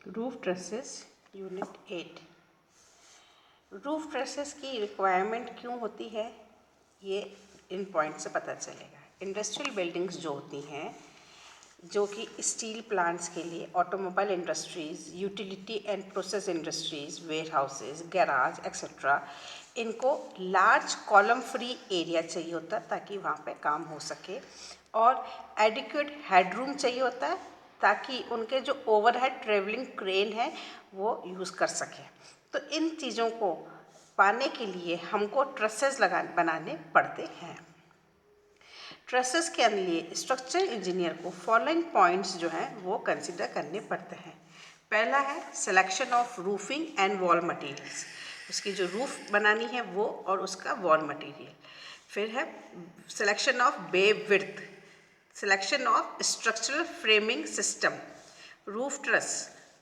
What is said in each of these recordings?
Roof trusses unit 8। Roof trusses की requirement क्यों होती है, ये इन पॉइंट से पता चलेगा। इंडस्ट्रियल बिल्डिंग्स जो होती हैं, जो कि स्टील प्लांट्स के लिए, automobile industries, utility and process industries, warehouses, garage etcetera, इनको लार्ज कॉलम फ्री एरिया चाहिए होता है ताकि वहाँ पे काम हो सके, और एडिक्वेट हेडरूम चाहिए होता है ताकि उनके जो ओवरहेड ट्रेवलिंग क्रेन है वो यूज़ कर सकें। तो इन चीज़ों को पाने के लिए हमको ट्रसेस बनाने पड़ते हैं। ट्रसेस के लिए स्ट्रक्चर इंजीनियर को फॉलोइंग पॉइंट्स जो हैं वो कंसिडर करने पड़ते हैं। पहला है selection of roofing and wall materials, उसकी जो रूफ बनानी है वो और उसका वॉल मटेरियल। फिर है selection of bay width, selection of structural framing system, roof truss,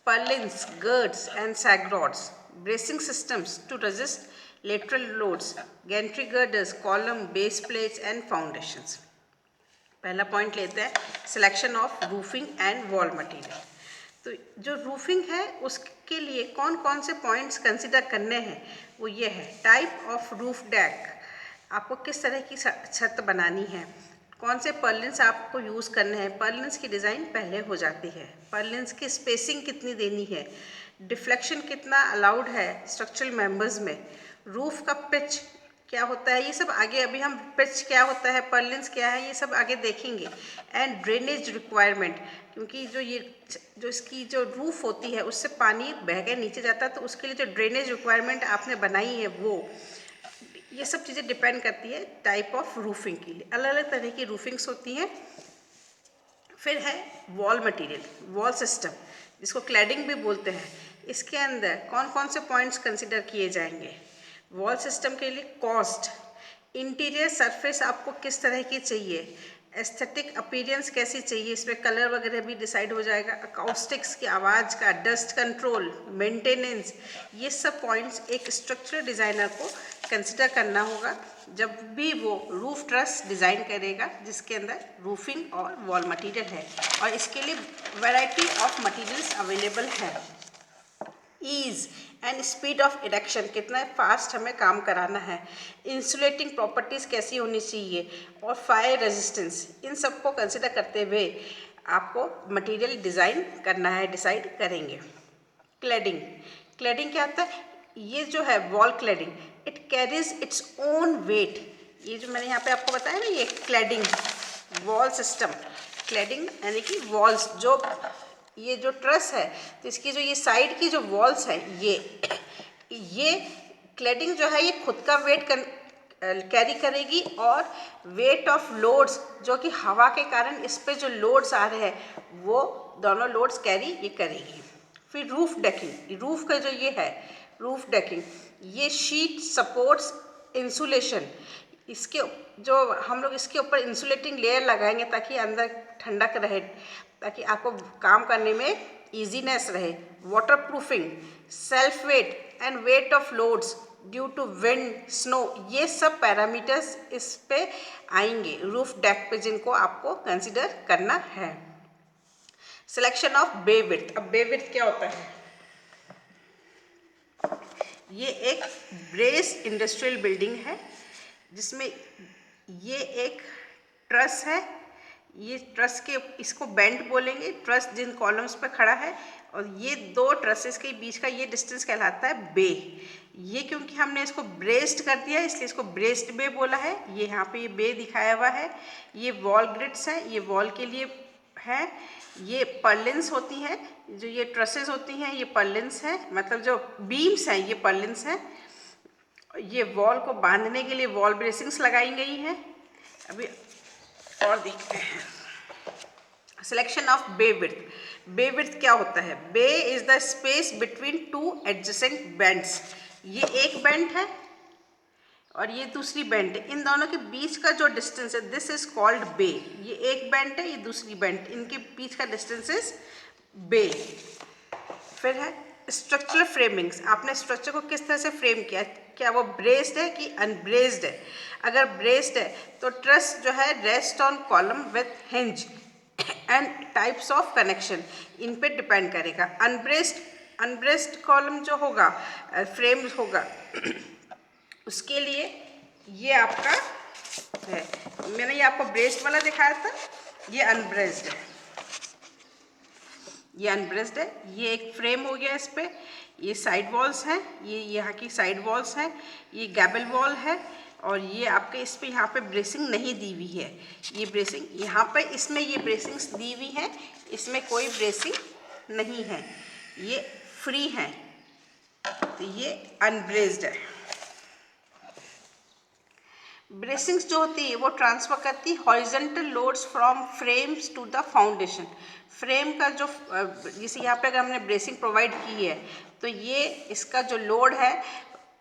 purlins, girts and sag rods, bracing systems to resist lateral loads, gantry girders, column, base plates and foundations। पहला point लेते हैं selection of roofing and wall material. तो जो roofing है उसके लिए कौन कौन से पॉइंट्स कंसिडर करने हैं वो ये है। टाइप ऑफ रूफ डेक, आपको किस तरह की छत बनानी है, कौन से पर्लिन्स आपको यूज़ करने हैं, पर्लिन्स की डिज़ाइन पहले हो जाती है, पर्लिन्स की स्पेसिंग कितनी देनी है, डिफ्लेक्शन कितना अलाउड है स्ट्रक्चरल मेंबर्स में, रूफ का पिच क्या होता है, ये सब आगे अभी हम पिच क्या होता है, पर्लिन्स क्या है, ये सब आगे देखेंगे। एंड ड्रेनेज रिक्वायरमेंट, क्योंकि जो इसकी जो रूफ होती है उससे पानी बह के नीचे जाता है, तो उसके लिए जो ड्रेनेज रिक्वायरमेंट आपने बनाई है वो, ये सब चीज़ें डिपेंड करती है टाइप ऑफ रूफिंग के लिए। अलग अलग तरह की रूफिंग्स होती हैं। फिर है वॉल मटेरियल, वॉल सिस्टम जिसको क्लैडिंग भी बोलते हैं। इसके अंदर कौन कौन से पॉइंट्स कंसिडर किए जाएंगे। वॉल सिस्टम के लिए कॉस्ट, इंटीरियर सरफेस आपको किस तरह की चाहिए, एस्थेटिक अपीयरेंस कैसी चाहिए, इसमें कलर वगैरह भी डिसाइड हो जाएगा, अकाउस्टिक्स की आवाज़ का, डस्ट कंट्रोल, मेंटेनेंस, ये सब पॉइंट्स एक स्ट्रक्चरल डिज़ाइनर को कंसिडर करना होगा जब भी वो रूफ ट्रस डिज़ाइन करेगा जिसके अंदर रूफिंग और वॉल मटेरियल है। और इसके लिए वैरायटी ऑफ मटेरियल्स अवेलेबल है। Ease and speed of erection, कितना फास्ट हमें काम कराना है, इंसुलेटिंग प्रॉपर्टीज़ कैसी होनी चाहिए, और फायर रेजिस्टेंस, इन सब को कंसिडर करते हुए आपको मटेरियल डिज़ाइन करना है, डिसाइड करेंगे। क्लैडिंग, क्लैडिंग क्या होता है, ये जो है wall cladding, it carries its own wait. ये जो मैंने यहाँ पे आपको बताया ना, ये क्लैडिंग वॉल सिस्टम, क्लैडिंग यानी कि वॉल्स, जो ये जो ट्रस है तो इसकी जो ये साइड की जो वॉल्स हैं, ये क्लैडिंग जो है ये खुद का वेट कैरी करेगी, और वेट ऑफ लोड्स जो कि हवा के कारण इस पे जो लोड्स आ रहे हैं वो दोनों लोड्स कैरी ये करेगी। फिर रूफ डेकिंग, रूफ का जो ये है रूफ डेकिंग, ये शीट सपोर्ट्स इंसुलेशन, इसके जो हम लोग इसके ऊपर इंसुलेटिंग लेयर लगाएंगे ताकि अंदर ठंडक रहे, ताकि आपको काम करने में ईजीनेस रहे। Waterproofing, self weight and weight of loads due to wind, snow, ये सब पैरामीटर्स इस पे आएंगे रूफ डेक पे, जिनको आपको कंसिडर करना है। सिलेक्शन ऑफ बे विड्थ, अब बे विड्थ क्या होता है, ये एक ब्रेस इंडस्ट्रियल बिल्डिंग है जिसमें ये एक ट्रस है, ये ट्रस के इसको बेंट बोलेंगे, ट्रस जिन कॉलम्स पे खड़ा है, और ये दो ट्रसेस के बीच का ये डिस्टेंस कहलाता है बे। ये क्योंकि हमने इसको ब्रेस्ड कर दिया इसलिए इसको ब्रेस्ड बे बोला है। ये यहाँ पे ये बे दिखाया हुआ है, ये वॉल ग्रिड्स हैं, ये वॉल के लिए है, ये पर्लिन्स होती हैं, जो ये ट्रसेस होती हैं ये पर्लिन्स हैं, मतलब जो बीम्स हैं ये पर्लिन्स हैं। ये वॉल को बांधने के लिए वॉल ब्रेसिंग्स लगाई गई हैं। अभी और देखते हैं selection of bay width. Bay width क्या होता है, bay is the space between two adjacent bents, ये एक बेंड है और ये दूसरी बेंड है, इन दोनों के बीच का जो डिस्टेंस है दिस इज कॉल्ड बे। ये एक बेंड है, ये दूसरी बेंड, इनके बीच का डिस्टेंस इज बे। फिर है स्ट्रक्चरल फ्रेमिंग्स, आपने स्ट्रक्चर को किस तरह से फ्रेम किया, क्या वो ब्रेस्ड है कि अनब्रेस्ड है। अगर ब्रेस्ड है तो ट्रस जो है rest on column with hinge, and types of connection in पे डिपेंड करेगा। अनब्रेस्ड कॉलम जो होगा, फ्रेम होगा, उसके लिए ये आपका है। मैंने ये आपको ब्रेस्ड वाला दिखाया था, ये अनब्रेस्ड है, ये अनब्रेस्ड है। ये एक फ्रेम हो गया, इस पे ये साइड वॉल्स हैं, ये यहाँ की साइड वॉल्स हैं, ये गैबल वॉल है, और ये आपके इस पे यहाँ पे ब्रेसिंग नहीं दी हुई है। ये ब्रेसिंग यहाँ पे इसमें ये ब्रेसिंग्स दी हुई है, इसमें कोई ब्रेसिंग नहीं है, ये फ्री है, तो ये अनब्रेस्ड है। ब्रेसिंग्स जो होती है वो ट्रांसफर करती है horizontal loads from frames to the foundation. Frame का जो जैसे यहाँ पे अगर हमने ब्रेसिंग प्रोवाइड की है तो ये इसका जो लोड है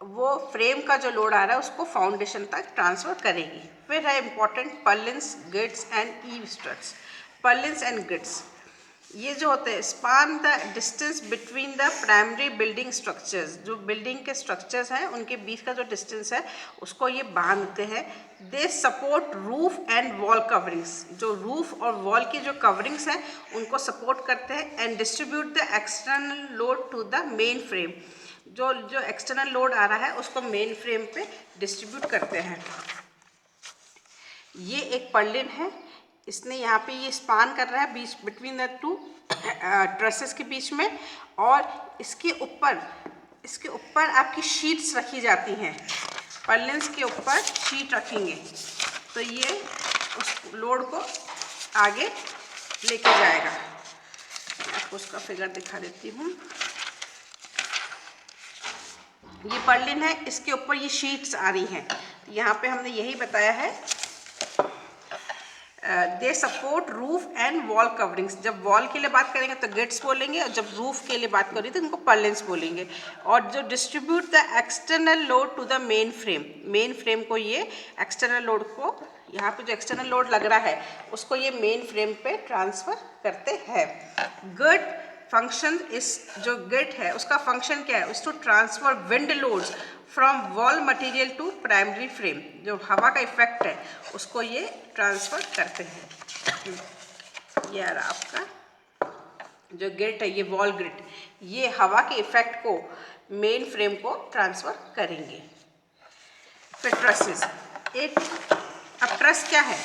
वो फ्रेम का जो लोड आ रहा है उसको फाउंडेशन तक ट्रांसफ़र करेगी। फिर है important purlins, grids and ewe struts. Purlins and grids ये जो होते हैं span the distance between the primary building structures. जो बिल्डिंग के स्ट्रक्चर्स हैं उनके बीच का जो डिस्टेंस है उसको ये बांधते हैं। They support roof and wall coverings. जो रूफ और वॉल की जो कवरिंग्स हैं उनको सपोर्ट करते हैं। And distribute the external load to the main frame. जो एक्सटर्नल लोड आ रहा है उसको मेन फ्रेम पे डिस्ट्रीब्यूट करते हैं। ये एक पर्लिन है, इसने यहाँ पे ये स्पान कर रहा है बीच बिटवीन द टू ट्रसेस के बीच में, और इसके ऊपर आपकी शीट्स रखी जाती हैं। पर्लिन्स के ऊपर शीट रखेंगे तो ये उस लोड को आगे लेके जाएगा। मैं आपको उसका फिगर दिखा देती हूँ। ये पर्लिन है, इसके ऊपर ये शीट्स आ रही हैं। यहाँ पे हमने यही बताया है they support roof and wall coverings. जब वॉल के लिए बात करेंगे तो गेट्स बोलेंगे, और जब रूफ के लिए बात करें तो इनको पर्लिन्स बोलेंगे। और जो distribute the external load to the main frame को ये एक्सटर्नल लोड को, यहाँ पे जो एक्सटर्नल लोड लग रहा है उसको ये मेन फ्रेम पे ट्रांसफ़र करते हैं। गर्ट फंक्शन इस जो गेट है उसका फंक्शन क्या है, to transfer wind loads from wall material to primary frame. जो हवा का इफेक्ट है उसको ये ट्रांसफ़र करते हैं। ये आपका जो गेट है, ये वॉल ग्रिड, ये हवा के इफेक्ट को मेन फ्रेम को ट्रांसफ़र करेंगे। फिर ट्रसेस। अब ट्रस क्या है?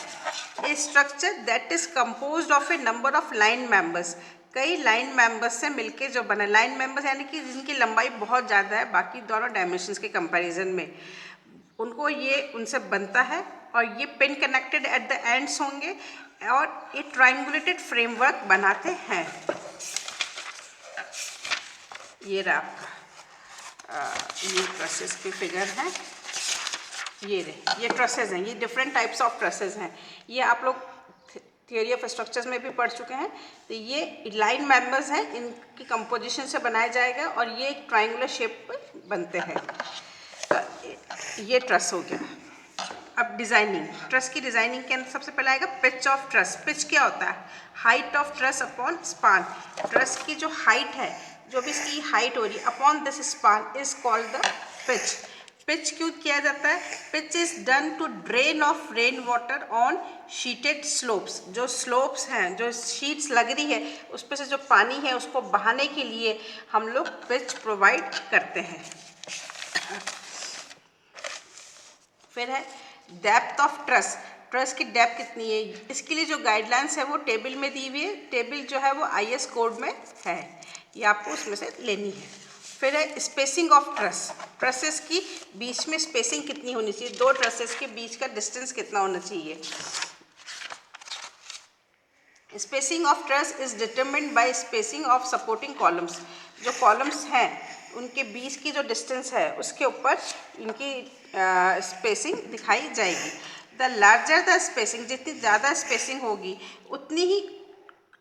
A structure that is composed of a number of line members. कई लाइन मेंबर्स से मिलके जो बना, लाइन मेंबर्स यानी कि जिनकी लंबाई बहुत ज़्यादा है बाकी दोनों डायमेंशंस के कंपैरिजन में, उनको ये उनसे बनता है, और ये pin connected at the ends होंगे और ये ट्रायंगुलेटेड फ्रेमवर्क बनाते हैं। ये रहा आपका ये ट्रसेस के फिगर हैं, ये ट्रसेस हैं, ये डिफरेंट टाइप्स ऑफ ट्रसेस हैं। ये आप लोग थियोरी ऑफ स्ट्रक्चर्स में भी पढ़ चुके हैं। तो ये लाइन मेंबर्स हैं, इनकी कंपोजिशन से बनाया जाएगा और ये एक ट्रायंगुलर शेप पर बनते हैं। तो ये ट्रस हो गया। अब डिज़ाइनिंग, ट्रस की डिज़ाइनिंग के अंदर सबसे पहले आएगा पिच ऑफ ट्रस। पिच क्या होता है? Height of truss upon span. Truss की जो हाइट है, जो भी इसकी हाइट हो रही है upon this span is called the pitch. Pitch क्यों किया जाता है? Pitch is done to drain off rain water on sheeted slopes. जो स्लोप्स हैं, जो शीट्स लग रही है उस पर से जो पानी है उसको बहाने के लिए हम लोग पिच प्रोवाइड करते हैं। फिर है डेप्थ ऑफ ट्रस। ट्रस की डेप्थ कितनी है, इसके लिए जो गाइडलाइंस है वो टेबल में दी हुई है। टेबल जो है वो IS कोड में है, ये आपको उसमें से लेनी है। फिर है स्पेसिंग ऑफ ट्रस। ट्रसेस की बीच में स्पेसिंग कितनी होनी चाहिए, दो ट्रसेस के बीच का डिस्टेंस कितना होना चाहिए। Spacing of truss is determined bye spacing of supporting columns. जो कॉलम्स हैं उनके बीच की जो डिस्टेंस है उसके ऊपर इनकी स्पेसिंग दिखाई जाएगी। द लार्जर द स्पेसिंग, जितनी ज़्यादा स्पेसिंग होगी उतनी ही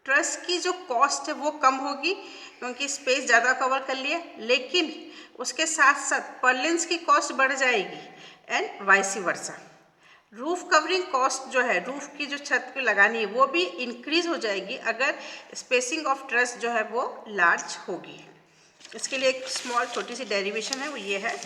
ट्रस की जो कॉस्ट है वो कम होगी, क्योंकि स्पेस ज़्यादा कवर कर लिया। लेकिन उसके साथ साथ पर्लिन्स की कॉस्ट बढ़ जाएगी and vice versa. Roof covering cost जो है, रूफ की जो छत पे लगानी है वो भी इंक्रीज हो जाएगी अगर स्पेसिंग ऑफ ट्रस जो है वो लार्ज होगी। इसके लिए एक स्मॉल छोटी सी डेरिवेशन है, वो ये है।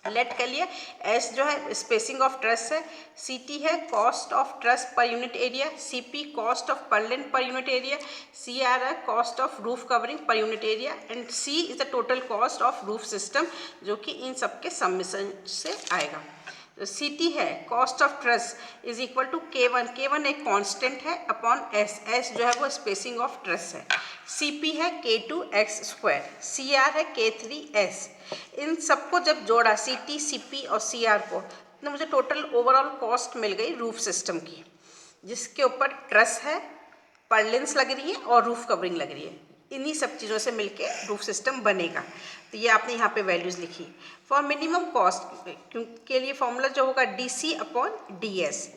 लेट कर लिया। एस जो है स्पेसिंग ऑफ ट्रस है, सी टी है cost of truss per unit area, C P cost of purlin per unit area, C R है cost of roof covering per unit area and C is the total cost of roof system, जो कि इन सब के सम्मिश्रण से आएगा। तो सी टी है cost of truss is equal to K1, K1 एक कांस्टेंट है अपॉन एस, एस जो है वो स्पेसिंग ऑफ ट्रस है, सी पी है K2x², सी आर है K3s। इन सबको जब जोड़ा सी टी, सी पी और सी आर को, तो मुझे टोटल ओवरऑल कॉस्ट मिल गई रूफ सिस्टम की, जिसके ऊपर ट्रस है, पर्लिन्स लग रही है और रूफ कवरिंग लग रही है। इन्हीं सब चीज़ों से मिलके रूफ सिस्टम बनेगा। तो ये आपने यहाँ पे वैल्यूज़ लिखी। फॉर मिनिमम कॉस्ट के लिए फॉर्मूला जो होगा D C upon D S,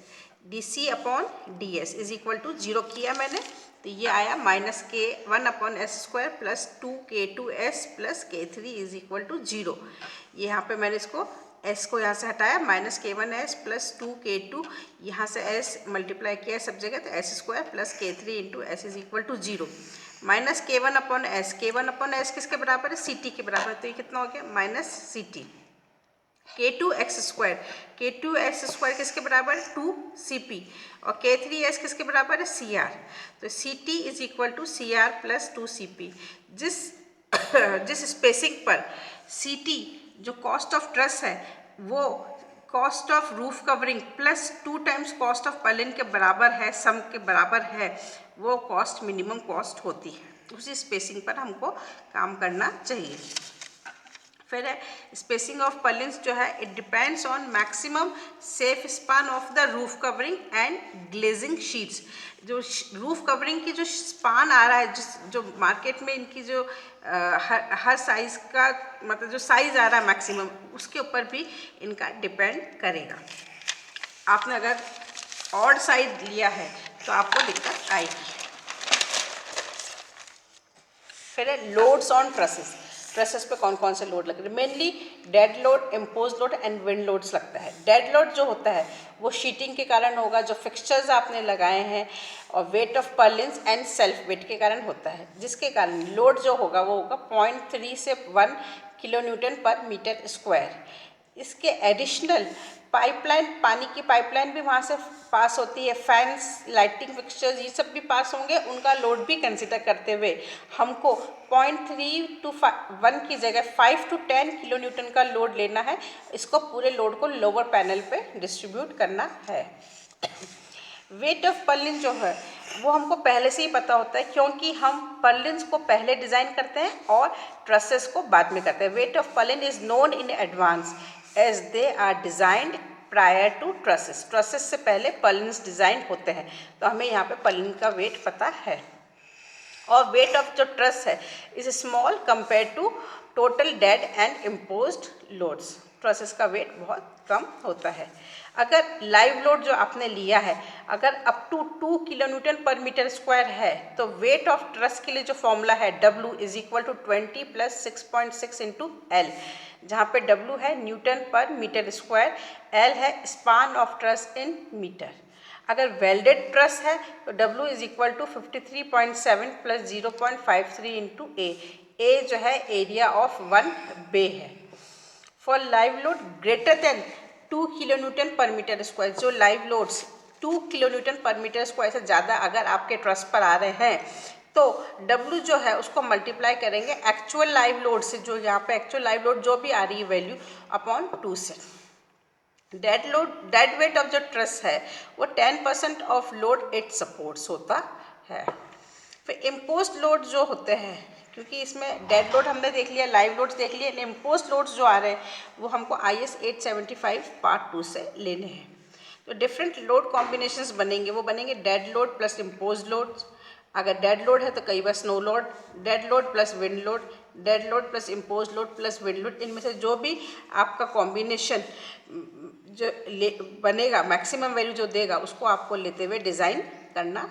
D C upon D S is equal to 0 किया मैंने, तो ये आया -K1 upon S² plus 2K2s plus K3 is equal to 0। ये यहाँ पे मैंने इसको s को यहाँ से हटाया, -K1s प्लस 2K2, यहाँ से s मल्टीप्लाई किया सब जगह, तो S² plus K3 into S is equal to 0। -K1 upon S, K1 upon S किसके बराबर है? सी टी के बराबर, तो ये कितना हो गया minus C T. K2x², K2x² किसके बराबर है? 2CP, और K3s किसके बराबर है? CR। तो CT is equal to CR plus 2CP। जिस स्पेसिंग पर CT जो कॉस्ट ऑफ ट्रस है वो cost of roof covering plus 2 times cost of Perlin के बराबर है, सम के बराबर है, वो कॉस्ट मिनिमम कॉस्ट होती है। उसी स्पेसिंग पर हमको काम करना चाहिए। फिर है स्पेसिंग ऑफ पर्लिन्स जो है it depends on maximum safe span of the roof covering and glazing sheets. जो रूफ कवरिंग की जो स्पान आ रहा है, जो मार्केट में इनकी जो हर साइज़ का मतलब जो साइज़ आ रहा है मैक्सिमम, उसके ऊपर भी इनका डिपेंड करेगा। आपने अगर ऑड साइड लिया है तो आपको दिक्कत आएगी। फिर है लोड्स ऑन ट्रसेस, ट्रसेस पे कौन कौन से लोड लग रहे हैं? Mainly dead load, impose load and wind loads लगता है। डेड लोड जो होता है वो शीटिंग के कारण होगा, जो फिक्सचर्स आपने लगाए हैं, और weight of purlins and self weight के कारण होता है, जिसके कारण लोड जो होगा वो होगा 0.3 से 1 kN पर मीटर स्क्वायर। इसके एडिशनल पाइपलाइन, पानी की पाइपलाइन भी वहाँ से पास होती है, फैंस, लाइटिंग फिक्सचर्स, ये सब भी पास होंगे, उनका लोड भी कंसिडर करते हुए हमको 0.3 to 1 की जगह 5 to 10 kN का लोड लेना है। इसको पूरे लोड को लोअर पैनल पे डिस्ट्रीब्यूट करना है। वेट ऑफ पर्लिन जो है वो हमको पहले से ही पता होता है, क्योंकि हम पर्लिन्स को पहले डिज़ाइन करते हैं और ट्रसेस को बाद में करते हैं। Weight of purlin is known in advance as they are designed prior to trusses. Trusses से पहले पर्लिन्स डिज़ाइन होते हैं, तो हमें यहाँ पे पर्लिन का वेट पता है। और वेट ऑफ जो ट्रस है is small compare to total dead and imposed loads. Trusses का वेट बहुत कम होता है। अगर लाइव लोड जो आपने लिया है अगर up to 2 kN per metre square है, तो वेट ऑफ ट्रस के लिए जो फॉर्मूला है W is equal to 20 plus 6.6 into L, जहाँ पे W है newton per metre square, L है span of truss in metre. अगर वेल्डेड ट्रस है तो W is equal to 53.7 plus 0.53 into A जो है एरिया ऑफ 1 बे है। For live load greater than 2 kN per metre square, जो live loads 2 kN per metre square से ज़्यादा अगर आपके ट्रस पर आ रहे हैं, तो W जो है उसको मल्टीप्लाई करेंगे एक्चुअल लाइव लोड से, जो यहाँ पे एक्चुअल लाइव लोड जो भी आ रही है वैल्यू, अपॉन 2 से। Dead load, dead weight of जो ट्रस है वो 10% ऑफ लोड इट सपोर्ट्स होता है। फिर इम्पोज्ड लोड जो होते हैं, क्योंकि इसमें डेड लोड हमने देख लिया, लाइव लोड्स देख लिए, इम्पोज्ड लोड्स जो आ रहे हैं वो हमको IS 875 पार्ट 2 से लेने हैं। तो डिफरेंट लोड कॉम्बिनेशंस बनेंगे, वो बनेंगे dead load plus imposed loads. अगर डेड लोड है तो कई बार snow load, dead load plus wind load, dead load plus imposed load plus wind load, इनमें से जो भी आपका कॉम्बिनेशन जो बनेगा, मैक्सिमम वैल्यू जो देगा, उसको आपको लेते हुए डिज़ाइन करना